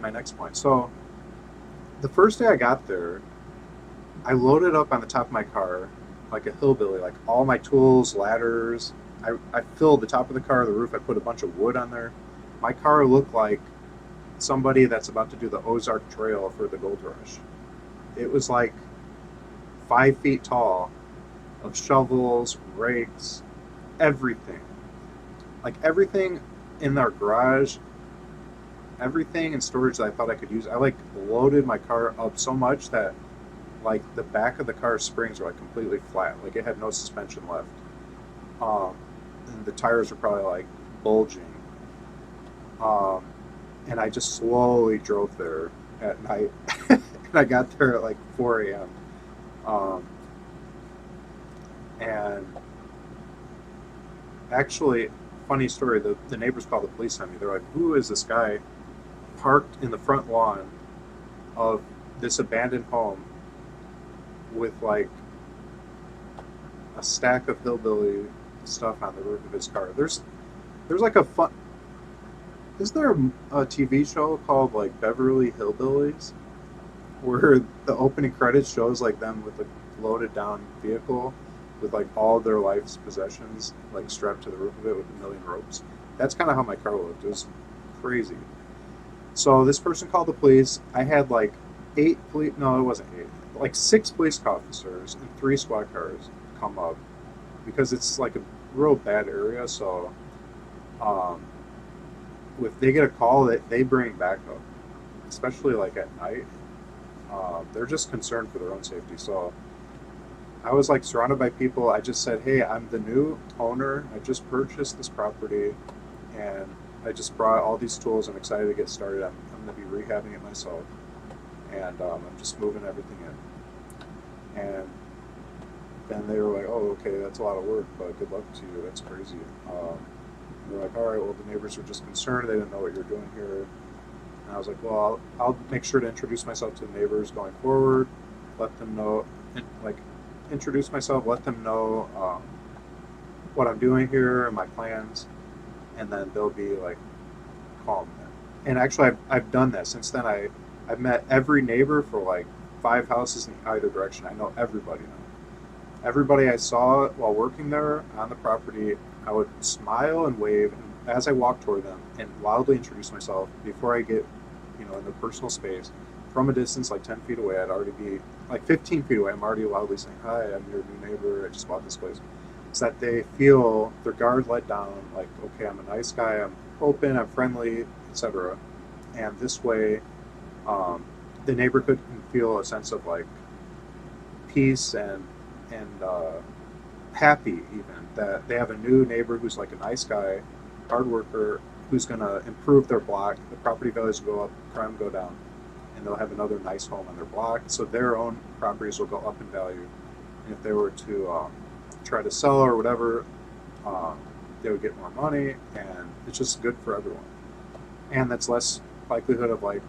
my next point. So the first day I got there, I loaded up on the top of my car like a hillbilly, like all my tools, ladders. I filled the top of the car, the roof. I put a bunch of wood on there. My car looked like somebody that's about to do the Ozark Trail for the Gold Rush. It was like 5 feet tall, of shovels, rakes, everything. Like everything in our garage, everything in storage that I thought I could use. I like loaded my car up so much that like the back of the car springs were like completely flat. Like it had no suspension left. Um, and the tires were probably like bulging. Um, and I just slowly drove there at night. And I got there at like 4 a.m. Um, and actually, funny story, the neighbors called the police on me. They're like, who is this guy parked in the front lawn of this abandoned home with like a stack of hillbilly stuff on the roof of his car? There's like a fun. Is there a TV show called like Beverly Hillbillies where the opening credits shows like them with a loaded down vehicle with like all their life's possessions like strapped to the roof of it with a million ropes? That's kind of how my car looked. It was crazy. So this person called the police. I had like eight police. No, it wasn't eight. Like six police officers and three squad cars come up because it's like a real bad area. So um, if they get a call, they bring backup, especially like at night. They're just concerned for their own safety. So I was like surrounded by people. I just said, "Hey, I'm the new owner. I just purchased this property, and I just brought all these tools. I'm excited to get started. I'm going to be rehabbing it myself, and I'm just moving everything in." And then they were like, "Oh, okay, that's a lot of work, but good luck to you. That's crazy." They're like, "All right, well, the neighbors were just concerned. They didn't know what you're doing here." And I was like, "Well, I'll make sure to introduce myself to the neighbors going forward. Let them know, like, introduce myself. Let them know what I'm doing here and my plans, and then they'll be like calm." And actually, I've done that since then. I've met every neighbor for like 5 houses in either direction. I know everybody now. Everybody I saw while working there on the property, I would smile and wave and as I walk toward them and loudly introduce myself before I get, in the personal space. From a distance, like 10 feet away, I'd already be like 15 feet away. I'm already loudly saying, "Hi, I'm your new neighbor. I just bought this place." So that they feel their guard let down. Like, okay, I'm a nice guy. I'm open. I'm friendly, etc. And this way, the neighborhood can feel a sense of like peace and happy, even that they have a new neighbor who's like a nice guy, hard worker, who's going to improve their block. The property values go up, crime go down, and they'll have another nice home on their block. So their own properties will go up in value. And if they were to try to sell or whatever, um, they would get more money, and it's just good for everyone. And that's less likelihood of like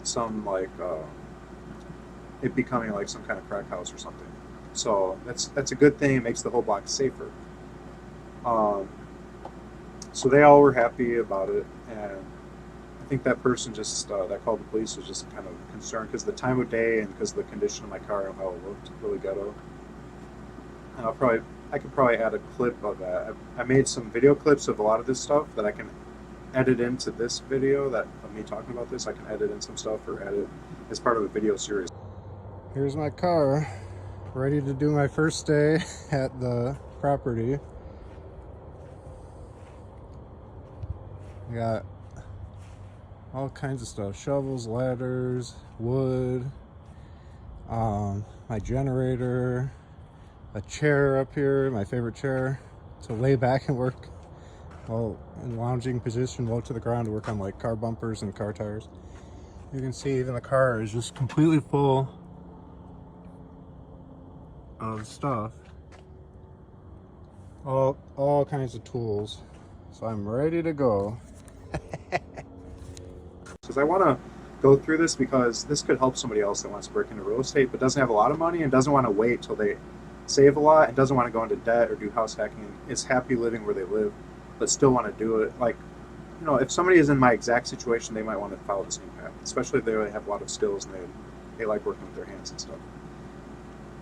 some like it becoming like some kind of crack house or something. So that's a good thing. It makes the whole block safer. Um, so they all were happy about it, and I think that person just that called the police was just kind of concerned because the time of day and because of the condition of my car and how it looked really ghetto. And I could probably add a clip of that. I made some video clips of a lot of this stuff that I can edit into this video that of me talking about this. I can edit in some stuff or edit as part of a video series. Here's my car, ready to do my first day at the property. I got all kinds of stuff: shovels, ladders, wood, my generator, a chair up here, my favorite chair to lay back and work while in lounging position, low to the ground, to work on like car bumpers and car tires. You can see even the car is just completely full of stuff, all kinds of tools. So I'm ready to go. Because I want to go through this because this could help somebody else that wants to break into real estate but doesn't have a lot of money and doesn't want to wait till they save a lot and doesn't want to go into debt or do house hacking. Is happy living where they live but still want to do it. Like if somebody is in my exact situation, they might want to follow the same path, especially if they really have a lot of skills and they like working with their hands and stuff.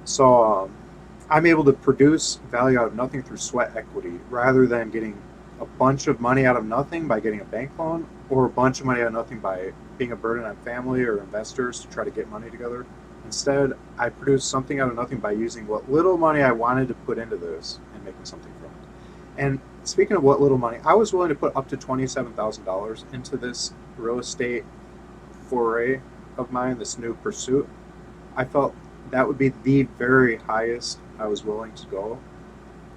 So I'm able to produce value out of nothing through sweat equity rather than getting a bunch of money out of nothing by getting a bank loan or a bunch of money out of nothing by being a burden on family or investors to try to get money together. Instead, I produced something out of nothing by using what little money I wanted to put into this and making something from it. And speaking of what little money, I was willing to put up to $27,000 into this real estate foray of mine, this new pursuit. I felt that would be the very highest I was willing to go,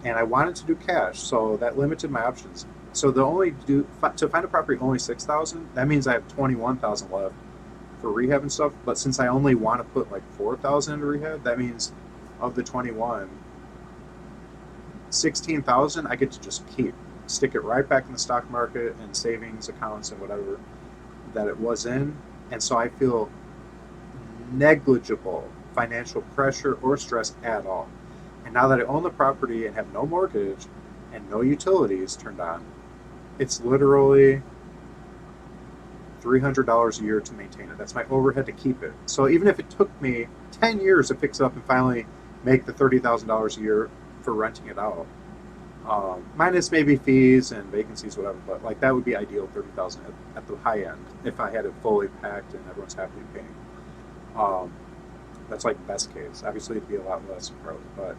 and I wanted to do cash, so that limited my options. So the only do to find a property only 6,000. That means I have 21,000 left for rehab and stuff. But since I only want to put like 4,000 into rehab, that means of the 21, 16,000 I get to just keep, stick it right back in the stock market and savings accounts and whatever that it was in, and so I feel negligible financial pressure or stress at all. And now that I own the property and have no mortgage and no utilities turned on, it's literally $300 a year to maintain it. That's my overhead to keep it. So even if it took me 10 years to fix it up and finally make the $30,000 a year for renting it out, minus maybe fees and vacancies, whatever, but like that would be ideal, 30,000 at the high end if I had it fully packed and everyone's happily paying. That's like best case. Obviously, it'd be a lot less probably, but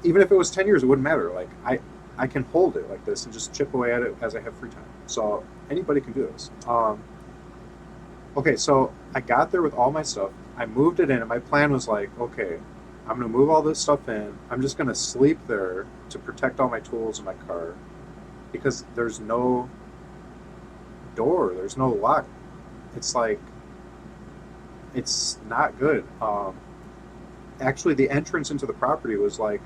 even if it was 10 years, it wouldn't matter. Like I can hold it like this and just chip away at it as I have free time. So anybody can do this. Okay, so I got there with all my stuff. I moved it in, and my plan was like, okay, I'm going to move all this stuff in. I'm just going to sleep there to protect all my tools in my car because there's no door, there's no lock. It's like, it's not good. Actually, the entrance into the property was like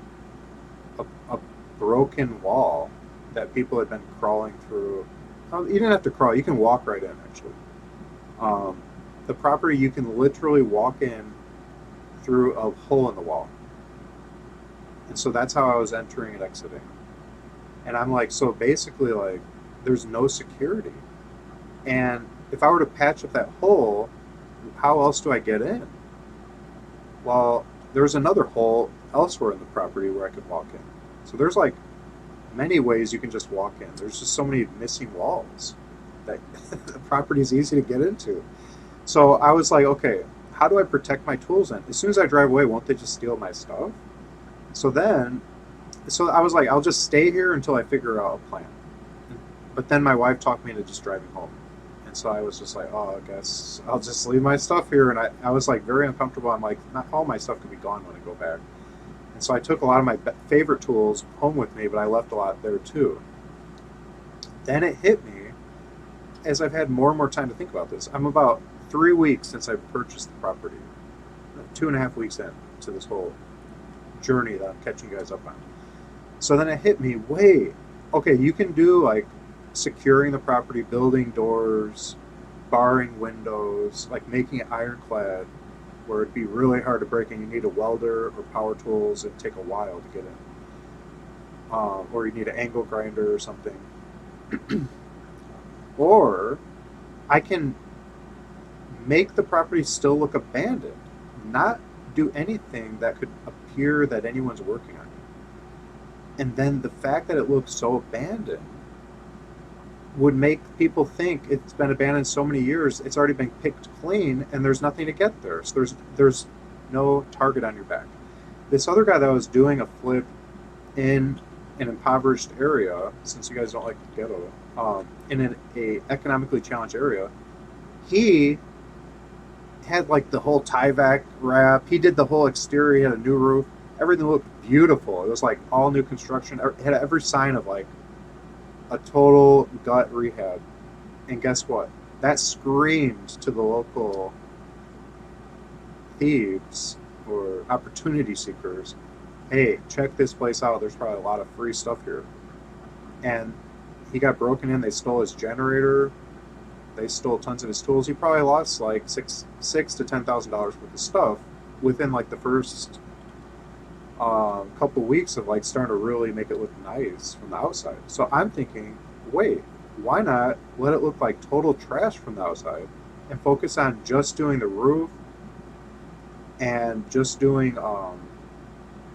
a broken wall that people had been crawling through. You didn't have to crawl, you can walk right in, actually. The property, you can literally walk in through a hole in the wall. And so that's how I was entering and exiting. And I'm like, so basically, like, there's no security. And if I were to patch up that hole, how else do I get in? Well, there's another hole elsewhere in the property where I could walk in. So there's like many ways you can just walk in. There's just so many missing walls that the property is easy to get into. So I was like, okay, how do I protect my tools then? As soon as I drive away, won't they just steal my stuff? So I was like, I'll just stay here until I figure out a plan. But then my wife talked me into just driving home. And so I was just like, oh, I guess I'll just leave my stuff here. And I was like very uncomfortable. I'm like, not all my stuff could be gone when I go back. And so I took a lot of my favorite tools home with me, but I left a lot there too. Then it hit me as I've had more and more time to think about this. I'm about 3 weeks since I purchased the property, 2.5 weeks into this whole journey that I'm catching you guys up on. So then it hit me, wait, okay, you can do like securing the property, building doors, barring windows, like making it ironclad, where it'd be really hard to break in. You need a welder or power tools. It'd take a while to get in. Or you need an angle grinder or something. Or I can make the property still look abandoned, not do anything that could appear that anyone's working on it. And then the fact that it looks so abandoned would make people think it's been abandoned so many years, it's already been picked clean, and there's nothing to get there. So there's no target on your back. This other guy that was doing a flip in an impoverished area, since you guys don't like the ghetto, in a economically challenged area, he had like the whole Tyvek wrap. He did the whole exterior. He had a new roof. Everything looked beautiful. It was like all new construction. It had every sign of like a total gut rehab. And guess what? That screamed to the local thieves or opportunity seekers, hey, check this place out. There's probably a lot of free stuff here. And he got broken in. They stole his generator. They stole tons of his tools. He probably lost like $6,000 to $10,000 worth of stuff within like the first couple weeks of like starting to really make it look nice from the outside. So I'm thinking, wait, why not let it look like total trash from the outside and focus on just doing the roof and just doing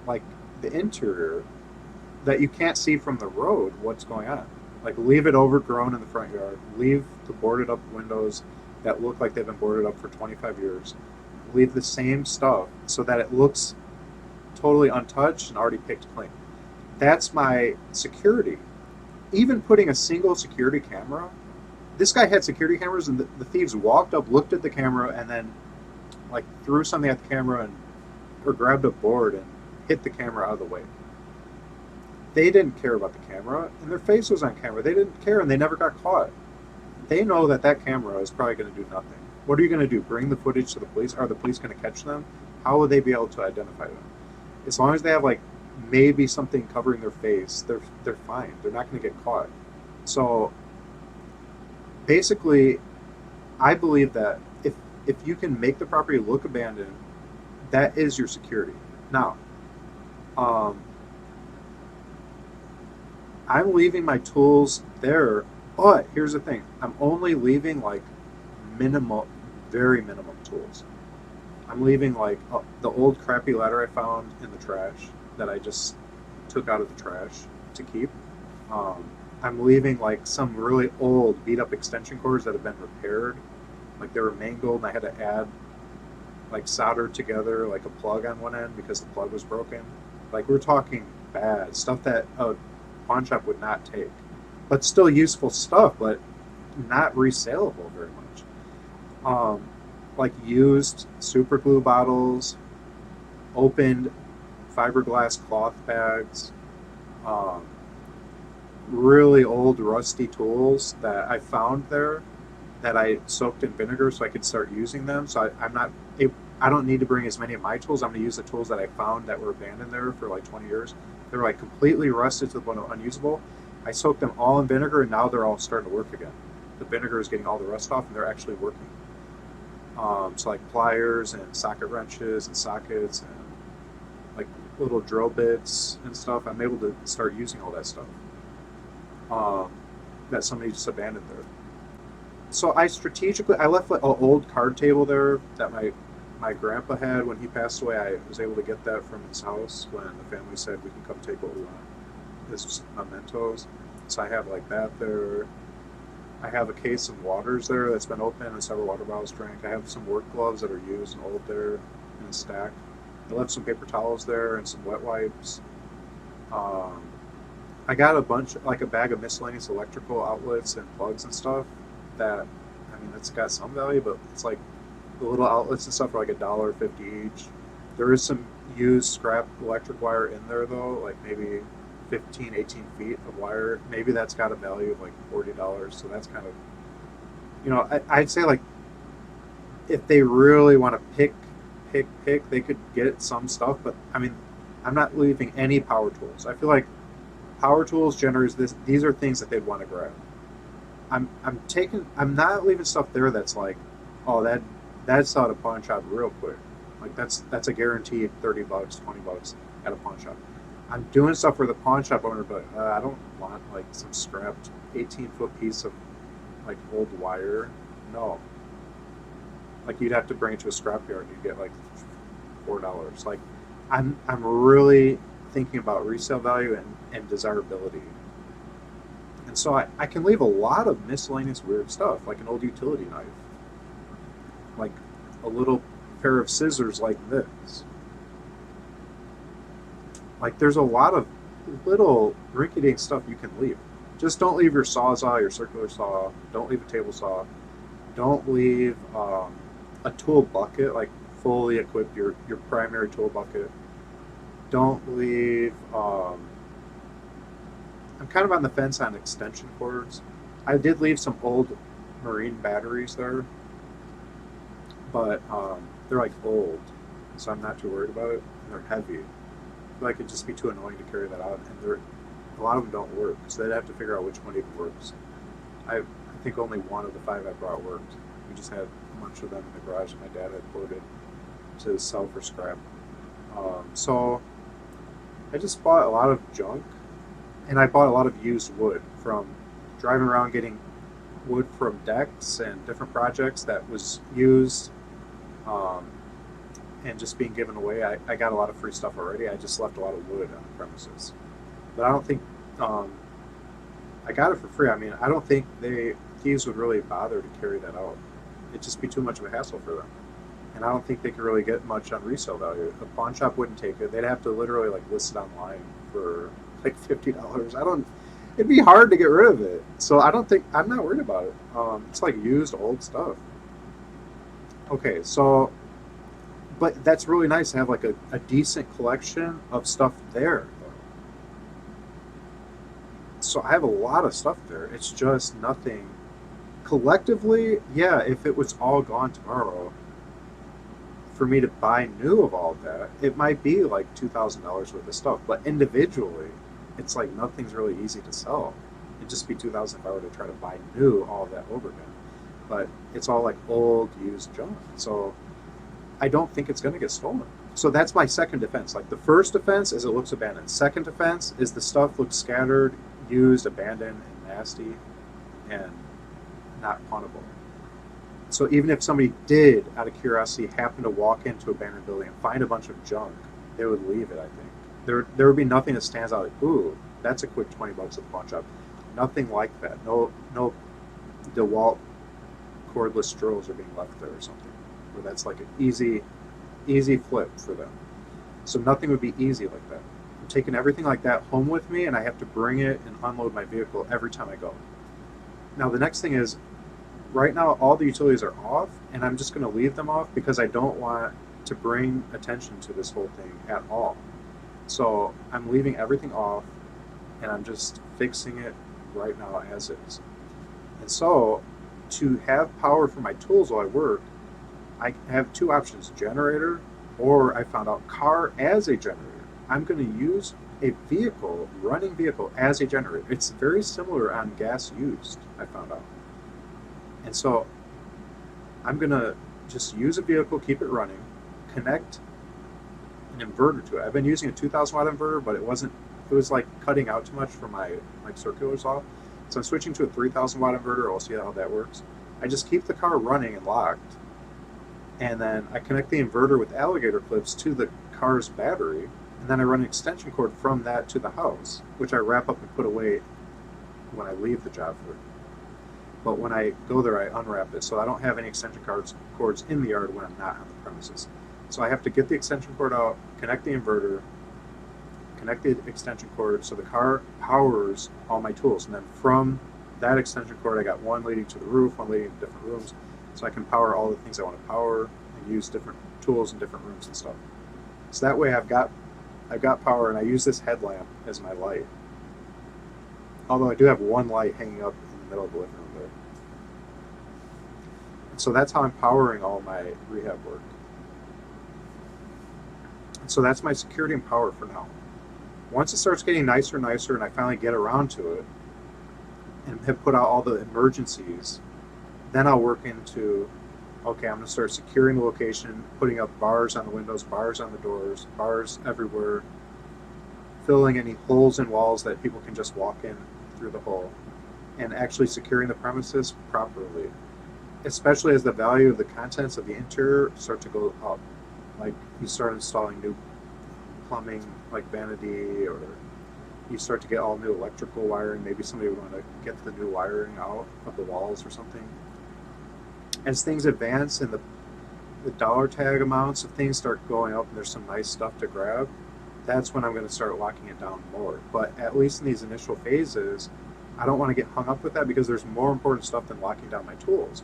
like the interior that you can't see from the road what's going on. Like leave it overgrown in the front yard, leave the boarded up windows that look like they've been boarded up for 25 years, leave the same stuff so that it looks totally untouched and already picked clean. That's my security. Even putting a single security camera, this guy had security cameras, and the thieves walked up, looked at the camera, and then like threw something at the camera and or grabbed a board and hit the camera out of the way. They didn't care about the camera, and their face was on camera. They didn't care, and they never got caught. They know that that camera is probably going to do nothing. What are you going to do? Bring the footage to the police? Are the police going to catch them? How would they be able to identify them? As long as they have like maybe something covering their face, they're fine. They're not going to get caught. So basically, I believe that if you can make the property look abandoned, that is your security. Now, um, I'm leaving my tools there, but here's the thing: I'm only leaving like minimal, very minimum tools. I'm leaving like the old crappy ladder I found in the trash that I just took out of the trash to keep. Um, I'm leaving like some really old beat up extension cords that have been repaired, like they were mangled, and I had to add like solder together like a plug on one end because the plug was broken. Like we're talking bad stuff that a pawn shop would not take, but still useful stuff, but not resaleable very much. Like used super glue bottles, opened fiberglass cloth bags, um, really old rusty tools that I found there that I soaked in vinegar so I could start using them. So I'm not, I don't need to bring as many of my tools. I'm going to use the tools that I found that were abandoned there for like 20 years. They're like completely rusted to the point of unusable. I soaked them all in vinegar and now they're all starting to work again. The vinegar is getting all the rust off and they're actually working. So like pliers and socket wrenches and sockets and like little drill bits and stuff. I'm able to start using all that stuff um, that somebody just abandoned there. So I left like an old card table there that my grandpa had when he passed away. I was able to get that from his house when the family said we can come take what we want as mementos. So I have like that there. I have a case of waters there that's been open and several water bottles drank. I have some work gloves that are used and old there in a stack. I left some paper towels there and some wet wipes. Um, I got like a bag of miscellaneous electrical outlets and plugs and stuff that, I mean, it's got some value, but it's like the little outlets and stuff are like $1.50 each. There is some used scrap electric wire in there though, like maybe 15, 18 feet of wire. Maybe that's got a value of like $40. So that's kind of, I'd say like if they really want to pick, they could get some stuff. But I mean, I'm not leaving any power tools. I feel like power tools, generators, these are things that they'd want to grab. I'm not leaving stuff there that's like, oh that's out of pawn shop real quick. Like that's a guaranteed $30, $20 at a pawn shop. I'm doing stuff for the pawn shop owner, but I don't want like some scrapped 18-foot piece of like old wire. No, like you'd have to bring it to a scrapyard. You'd get like $4. Like I'm really thinking about resale value and desirability. And so I can leave a lot of miscellaneous weird stuff, like an old utility knife, like a little pair of scissors like this. Like there's a lot of little rinky-dink stuff you can leave. Just don't leave your sawzall, your circular saw. Don't leave a table saw. Don't leave a tool bucket, like fully equipped, your primary tool bucket. Don't leave. I'm kind of on the fence on extension cords. I did leave some old marine batteries there, but they're like old, so I'm not too worried about it. And they're heavy. I feel like it'd just be too annoying to carry that out, and a lot of them don't work, so they'd have to figure out which one even works. I think only one of the 5 I brought worked. We just had a bunch of them in the garage that my dad had quoted to sell for scrap. So I just bought a lot of junk, and I bought a lot of used wood from driving around getting wood from decks and different projects that was used, um, and just being given away. I got a lot of free stuff already. I just left a lot of wood on the premises, but I don't think um, I got it for free. I mean, I don't think thieves would really bother to carry that out. It'd just be too much of a hassle for them. And I don't think they could really get much on resale value. A pawn shop wouldn't take it. They'd have to literally like list it online for like $50. I don't. It'd be hard to get rid of it. So I don't think I'm not worried about it. It's like used old stuff. Okay, so but that's really nice to have like a decent collection of stuff there. So I have a lot of stuff there. It's just nothing collectively. Yeah, if it was all gone tomorrow, for me to buy new of all of that, it might be like $2,000 worth of stuff. But individually, it's like nothing's really easy to sell. It'd just be 2,000 if I were to try to buy new all of that over again. But it's all like old, used junk. So I don't think it's going to get stolen. So that's my second defense. Like the first defense is it looks abandoned. Second defense is the stuff looks scattered, used, abandoned, and nasty, and not pawnable. So even if somebody did, out of curiosity, happen to walk into an abandoned building and find a bunch of junk, they would leave it. I think there would be nothing that stands out. Like, ooh, that's a quick $20 at the pawn shop. Nothing like that. No DeWalt cordless drills are being left there or something. Where that's like an easy flip for them. So nothing would be easy like that. I'm taking everything like that home with me, and I have to bring it and unload my vehicle every time I go. Now the next thing is, right now all the utilities are off, and I'm just going to leave them off because I don't want to bring attention to this whole thing at all. So I'm leaving everything off, and I'm just fixing it right now as is. And so to have power for my tools while I work, I have two options: generator, or I found out car as a generator. I'm going to use a vehicle, running vehicle, as a generator. It's very similar on gas used, I found out. And so I'm going to just use a vehicle, keep it running, connect an inverter to it. I've been using a 2,000 watt inverter, but it was like cutting out too much for my circulars off. So I'm switching to a 3,000 watt inverter. I'll see how that works. I just keep the car running and locked, and then I connect the inverter with alligator clips to the car's battery, and then I run an extension cord from that to the house, which I wrap up and put away when I leave the job for it. But when I go there, I unwrap it, so I don't have any extension cords in the yard when I'm not on the premises. So I have to get the extension cord out, connect the inverter, connect the extension cord, so the car powers all my tools. And then from that extension cord, I got one leading to the roof, one leading to different rooms, so I can power all the things I want to power and use different tools in different rooms and stuff. So that way I've got power, and I use this headlamp as my light. Although I do have one light hanging up in the middle of the living room there. So that's how I'm powering all my rehab work. So that's my security and power for now. Once it starts getting nicer and nicer, and I finally get around to it and have put out all the emergencies, then I'll work into, okay, I'm going to start securing the location, putting up bars on the windows, bars on the doors, bars everywhere, filling any holes in walls that people can just walk in through the hole, and actually securing the premises properly, especially as the value of the contents of the interior start to go up. Like you start installing new plumbing like vanity, or you start to get all new electrical wiring. Maybe somebody would want to get the new wiring out of the walls or something. As things advance and the dollar tag amounts of things start going up and there's some nice stuff to grab, that's when I'm going to start locking it down more. But at least in these initial phases, I don't want to get hung up with that, because there's more important stuff than locking down my tools.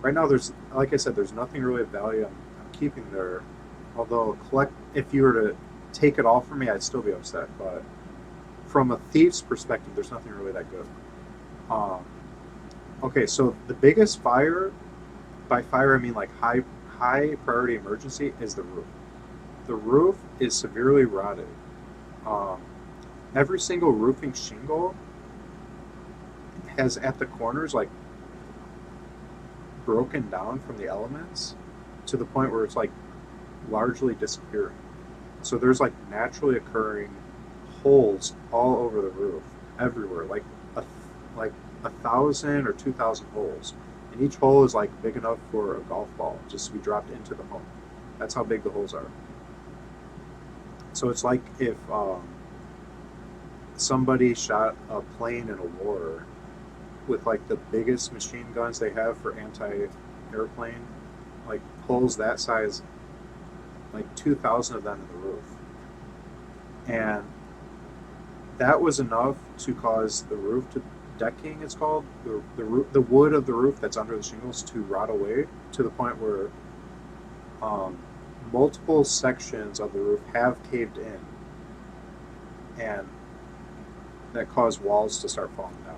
Right now, like I said, there's nothing really of value I'm keeping there. Although if you were to take it all from me, I'd still be upset. But from a thief's perspective, there's nothing really that good. Okay, so the biggest fire, by fire I mean like high priority emergency, is the roof. The roof is severely rotted. Every single roofing shingle has at the corners like broken down from the elements to the point where it's like largely disappearing. So there's like naturally occurring holes all over the roof, everywhere, a like 1,000 or 2,000 holes, and each hole is like big enough for a golf ball just to be dropped into the home. That's how big the holes are. So it's like if somebody shot a plane in a war with like the biggest machine guns they have for anti-airplane, like holes that size, like 2,000 of them in the roof, and that was enough to cause the roof to decking. It's called the wood of the roof that's under the shingles to rot away to the point where um, multiple sections of the roof have caved in, and that caused walls to start falling down.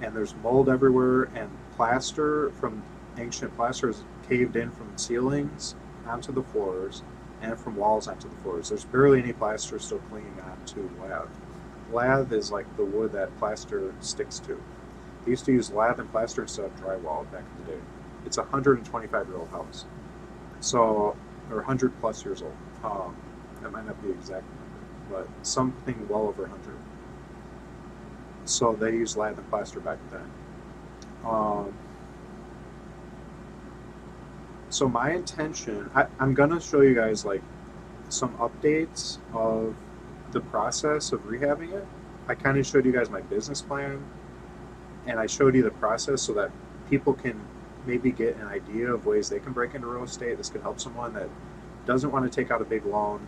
And there's mold everywhere, and plaster from ancient plaster is caved in from ceilings onto the floors and from walls onto the floors. There's barely any plaster still clinging onto lath. Lath is like the wood that plaster sticks to. They used to use lath and plaster instead of drywall back in the day. It's a 125-year-old house, so or 100 plus years old. That might not be exact number, but something well over 100. So they used lath and plaster back then. So my intention, I'm gonna show you guys like some updates of the process of rehabbing it. I kind of showed you guys my business plan, and I showed you the process so that people can maybe get an idea of ways they can break into real estate. This could help someone that doesn't want to take out a big loan.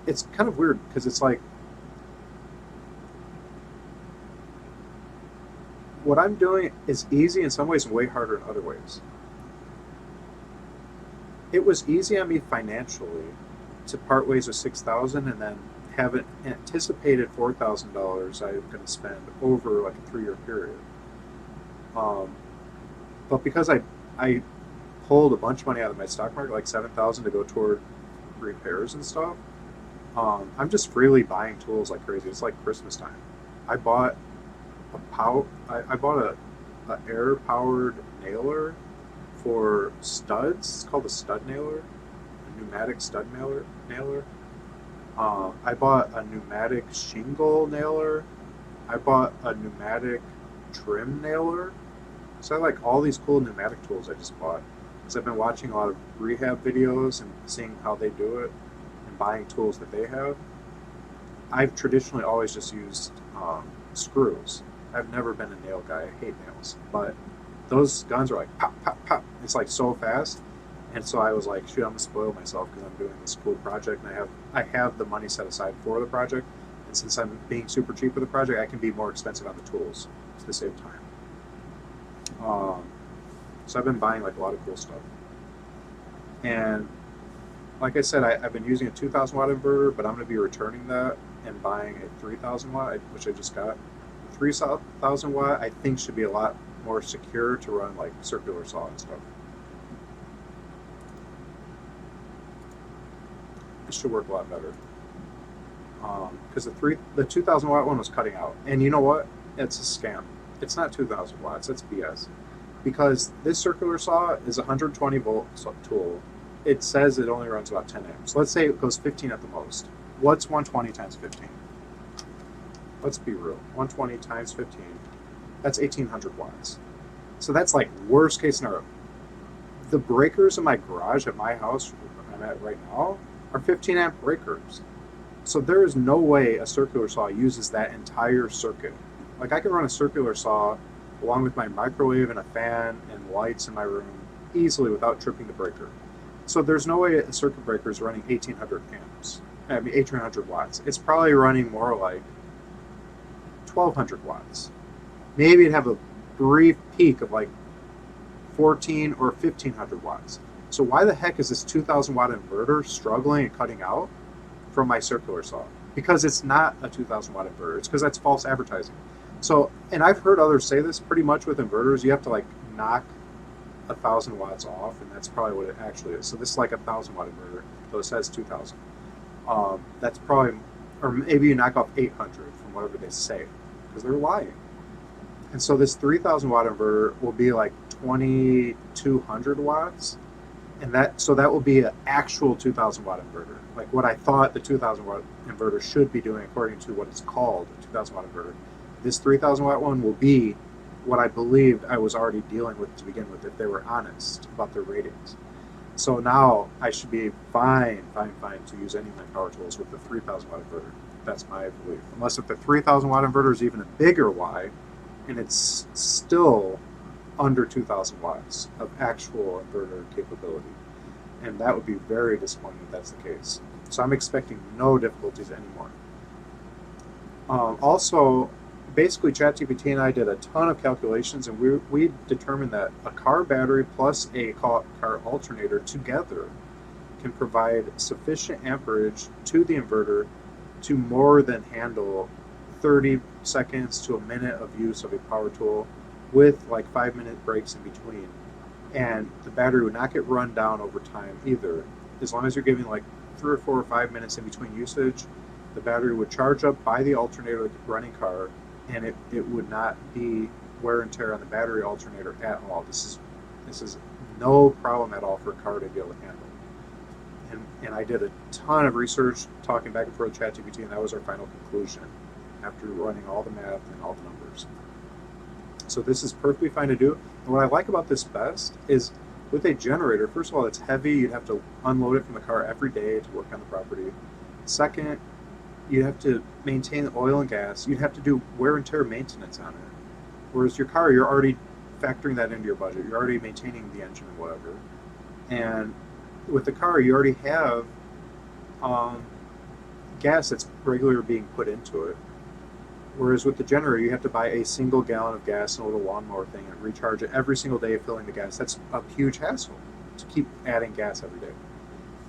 It's kind of weird because it's like what I'm doing is easy in some ways and way harder in other ways. It was easy on me financially to part ways with $6,000 and then have an anticipated $4,000 I'm going to spend over like a 3-year period. But because I pulled a bunch of money out of my stock market, like $7,000 to go toward repairs and stuff, I'm just freely buying tools like crazy. It's like Christmas time. I bought I bought a air powered nailer for studs. It's called a stud nailer, a pneumatic stud nailer. I bought a pneumatic shingle nailer. I bought a pneumatic trim nailer. So I like all these cool pneumatic tools I just bought because I've been watching a lot of rehab videos and seeing how they do it and buying tools that they have. I've traditionally always just used screws. I've never been a nail guy. I hate nails, but those guns are like pop, pop, pop. It's like so fast, and so I was like, shoot, I'm gonna spoil myself because I'm doing this cool project, and I have the money set aside for the project, and since I'm being super cheap with the project, I can be more expensive on the tools to save time. So I've been buying like a lot of cool stuff, and like I said, I've been using a 2,000 watt inverter, but I'm going to be returning that and buying a 3,000 watt, which I just got. 3,000 watt I think should be a lot more secure to run like circular saw and stuff. It should work a lot better because the 2,000 watt one was cutting out, and you know what? It's a scam. It's not 2,000 watts. That's BS. Because this circular saw is a 120 volt tool. It says it only runs about 10 amps. Let's say it goes 15 at the most. What's 120 times 15? Let's be real. 120 times 15, that's 1,800 watts. So that's like worst case scenario. The breakers in my garage at my house where I'm at right now are 15 amp breakers. So there is no way a circular saw uses that entire circuit. Like I can run a circular saw along with my microwave and a fan and lights in my room easily without tripping the breaker. So there's no way a circuit breaker is running 1,800 amps. I mean 1,800 watts. It's probably running more like 1,200 watts. Maybe it'd have a brief peak of like 14 or 1,500 watts. So why the heck is this 2,000 watt inverter struggling and cutting out from my circular saw? Because it's not a 2,000 watt inverter. It's because that's false advertising. So, and I've heard others say this pretty much with inverters, you have to like knock 1,000 watts off, and that's probably what it actually is. So this is like a 1,000 watt inverter, though it says 2,000. That's probably, or maybe you knock off 800 from whatever they say, because they're lying. And so this 3,000 watt inverter will be like 2,200 watts, And that will be an actual 2,000 watt inverter, like what I thought the 2,000 watt inverter should be doing according to what it's called a 2,000 watt inverter. This 3,000 watt one will be what I believed I was already dealing with to begin with, if they were honest about their ratings. So now I should be fine to use any of my power tools with the 3,000 watt inverter. That's my belief. Unless if the 3,000 watt inverter is even a bigger Y, and it's still under 2,000 watts of actual inverter capability. And that would be very disappointing if that's the case. So I'm expecting no difficulties anymore. Also, basically ChatGPT and I did a ton of calculations, and we determined that a car battery plus a car alternator together can provide sufficient amperage to the inverter to more than handle 30 seconds to a minute of use of a power tool with like 5-minute breaks in between. And the battery would not get run down over time either. As long as you're giving like 3 or 4 or 5 minutes in between usage, the battery would charge up by the alternator like a running car, and it would not be wear and tear on the battery alternator at all. This is no problem at all for a car to be able to handle. And I did a ton of research talking back and forth with ChatGPT, and that was our final conclusion after running all the math and all the numbers. So this is perfectly fine to do. And what I like about this best is with a generator, first of all, it's heavy. You'd have to unload it from the car every day to work on the property. Second, you'd have to maintain the oil and gas. You'd have to do wear and tear maintenance on it. Whereas your car, you're already factoring that into your budget. You're already maintaining the engine and whatever. And with the car, you already have gas that's regularly being put into it. Whereas with the generator, you have to buy a single gallon of gas and a little lawnmower thing and recharge it every single day, filling the gas. That's a huge hassle to keep adding gas every day.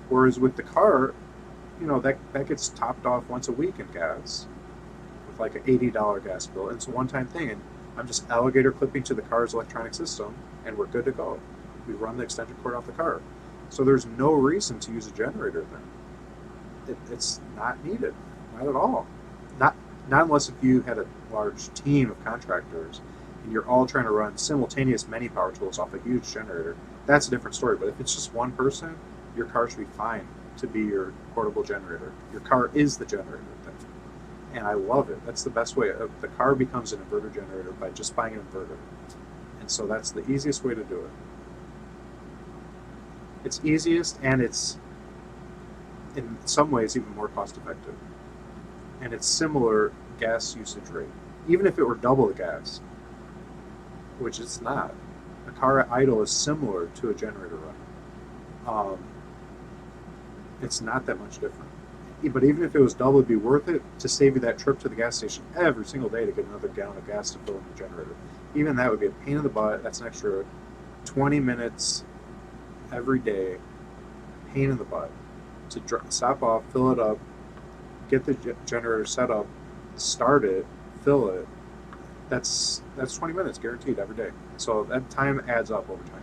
Whereas with the car, that gets topped off once a week in gas with like an $80 gas bill. And it's a one-time thing. And I'm just alligator clipping to the car's electronic system, and we're good to go. We run the extension cord off the car. So there's no reason to use a generator then. It's not needed, not at all. Not unless if you had a large team of contractors and you're all trying to run simultaneous many power tools off a huge generator. That's a different story. But if it's just one person, your car should be fine to be your portable generator. Your car is the generator then. And I love it. That's the best way. The car becomes an inverter generator by just buying an inverter. And so that's the easiest way to do it. It's easiest, and it's in some ways even more cost effective. And it's similar gas usage rate. Even if it were double the gas, which it's not. A car idle is similar to a generator run. It's not that much different. But even if it was double, it'd be worth it to save you that trip to the gas station every single day to get another gallon of gas to fill in the generator. Even that would be a pain in the butt. That's an extra 20 minutes every day, pain in the butt, to stop off, fill it up, get the generator set up, start it, fill it. That's 20 minutes guaranteed every day. So that time adds up over time.